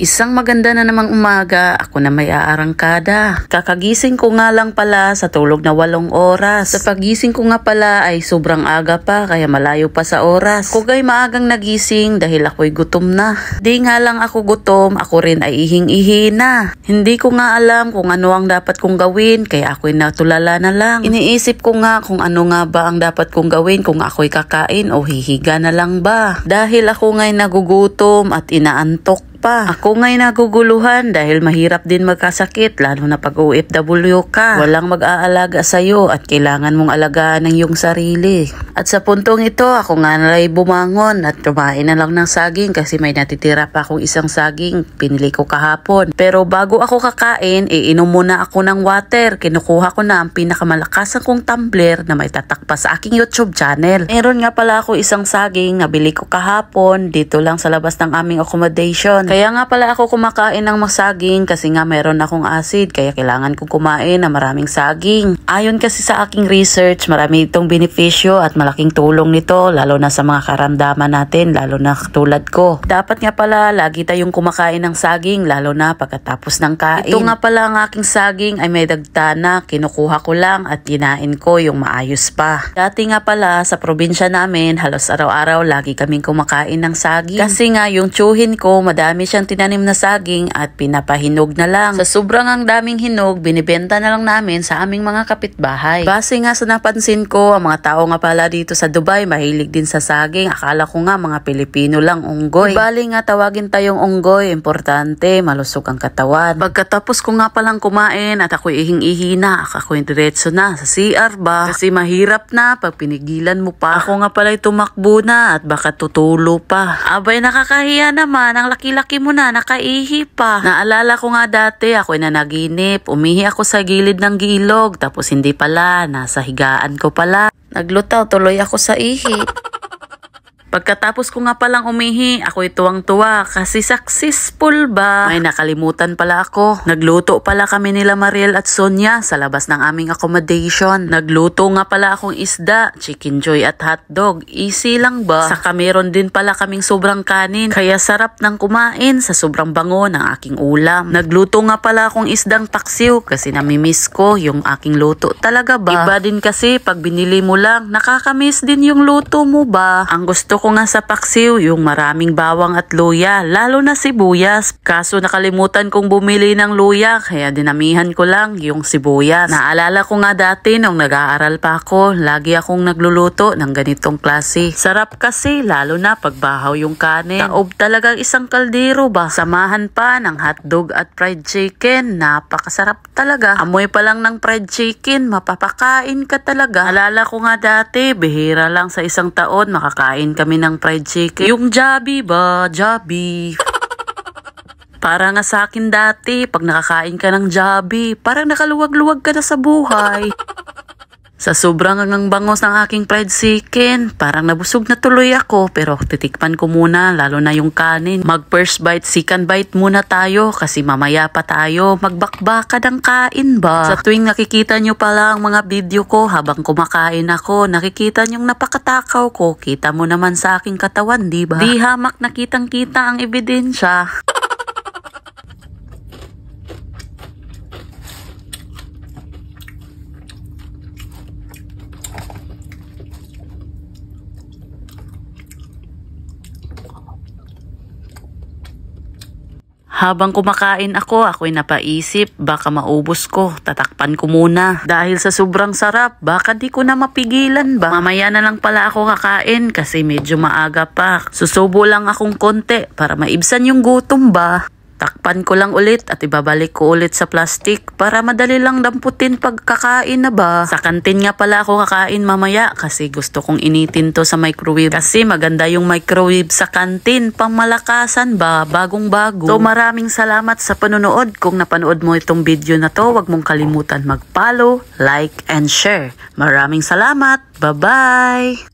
Isang maganda na namang umaga, ako na may aarangkada. Kakagising ko nga lang pala sa tulog na 8 oras. Sa pagising ko nga pala ay sobrang aga pa, kaya malayo pa sa oras. Kugay maagang nagising dahil ako'y gutom na. Di nga lang ako gutom, ako rin ay ihing-ihi na. Hindi ko nga alam kung ano ang dapat kong gawin, kaya ako'y natulala na lang. Iniisip ko nga kung ano nga ba ang dapat kong gawin, kung ako'y kakain o hihiga na lang ba. Dahil ako nga'y nagugutom at inaantok pa. Ako nga'y naguguluhan dahil mahirap din magkasakit, lalo na pag OFW ka. Walang mag-aalaga sa'yo at kailangan mong alagaan ng iyong sarili. At sa puntong ito, ako nga nalay bumangon at kumain na lang ng saging kasi may natitira pa akong isang saging. Pinili ko kahapon. Pero bago ako kakain, iinom muna ako ng water. Kinukuha ko na ang pinakamalakasan kong tumbler na may tatak pa sa aking YouTube channel. Meron nga pala ako isang saging na bili ko kahapon dito lang sa labas ng aming accommodation. Kaya nga pala ako kumakain ng saging kasi nga meron akong acid, kaya kailangan kong kumain na maraming saging. Ayon kasi sa aking research, marami itong benepisyo at malaking tulong nito lalo na sa mga karamdaman natin, lalo na tulad ko. Dapat nga pala lagi tayong kumakain ng saging lalo na pagkatapos ng kain. Ito nga pala ang aking saging ay may dagta na, kinukuha ko lang at kinain ko yung maayos pa. Dati nga pala sa probinsya namin, halos araw-araw lagi kaming kumakain ng saging. Kasi nga yung tsuhin ko madami siyang tinanim na saging at pinapahinog na lang. Sa sobrang ang daming hinog, binibenta na lang namin sa aming mga kapitbahay. Base nga sa napansin ko, ang mga tao nga pala dito sa Dubai mahilig din sa saging. Akala ko nga mga Pilipino lang unggoy. Bali nga tawagin tayong unggoy, importante, malusog ang katawan. Pagkatapos ko nga palang kumain at ako'y ihing-ihi na, ako'y diretso na sa CR ba? Kasi mahirap na pag pinigilan mo pa. Ako nga pala'y tumakbo na at baka tutulo pa. Abay, nakakahiya naman, ang laki-laki mo na, nakaihi pa. Naalala ko nga dati, ako'y nanaginip. Umihi ako sa gilid ng gilog, tapos hindi pala, nasa higaan ko pala. Naglutaw tuloy ako sa ihi. Pagkatapos ko nga palang umihi, ako'y tuwang-tuwa kasi successful ba? May nakalimutan pala ako. Nagluto pala kami nila Mariel at Sonia sa labas ng aming accommodation. Nagluto nga pala akong isda, chicken joy at hotdog. Easy lang ba? Saka meron din pala kaming sobrang kanin, kaya sarap ng kumain sa sobrang bango ng aking ulam. Nagluto nga pala akong isdang paksiw kasi namimiss ko yung aking luto. Talaga ba? Iba din kasi pag binili mo lang, nakakamiss din yung luto mo ba? Ang gusto ko nga sa paksiw yung maraming bawang at luya, lalo na sibuyas. Kaso nakalimutan kong bumili ng luya, kaya dinamihan ko lang yung sibuyas. Naalala ko nga dati nung nag-aaral pa ako, lagi akong nagluluto ng ganitong klase. Sarap kasi, lalo na pagbahaw yung kanin. Taob talagang isang kaldero ba? Samahan pa ng hotdog at fried chicken. Napakasarap talaga. Amoy pa lang ng fried chicken, mapapakain ka talaga. Naalala ko nga dati, bihira lang sa isang taon makakain kami ng fried chicken. Yung Jollibee ba? Jollibee. Para nga sa akin dati, pag nakakain ka ng Jollibee, parang nakaluwag-luwag ka na sa buhay. Sa sobrang ang bangos ng aking fried chicken, parang nabusog na tuloy ako, pero titikman ko muna, lalo na yung kanin. Mag first bite, second bite muna tayo kasi mamaya pa tayo magbakbakad ang kain ba? Sa tuwing nakikita nyo pala ang mga video ko habang kumakain ako, nakikita nyong napakatakaw ko, kita mo naman sa aking katawan, di ba? Di hamak nakitang-kita ang ebidensya. Habang kumakain ako, ako'y napaisip, baka maubos ko, tatakpan ko muna. Dahil sa sobrang sarap, baka di ko na mapigilan ba? Mamaya na lang pala ako kakain kasi medyo maaga pa. Susubo lang akong konti para maibsan yung gutom ba? Takpan ko lang ulit at ibabalik ko ulit sa plastic para madali lang damputin pagkakain na ba. Sa kantin nga pala ako kakain mamaya kasi gusto kong initin to sa microwave. Kasi maganda yung microwave sa kantin, pangmalakasan ba, bagong bago. So maraming salamat sa panonood. Kung napanood mo itong video na to, wag mong kalimutan mag-follow, like, and share. Maraming salamat. Bye-bye!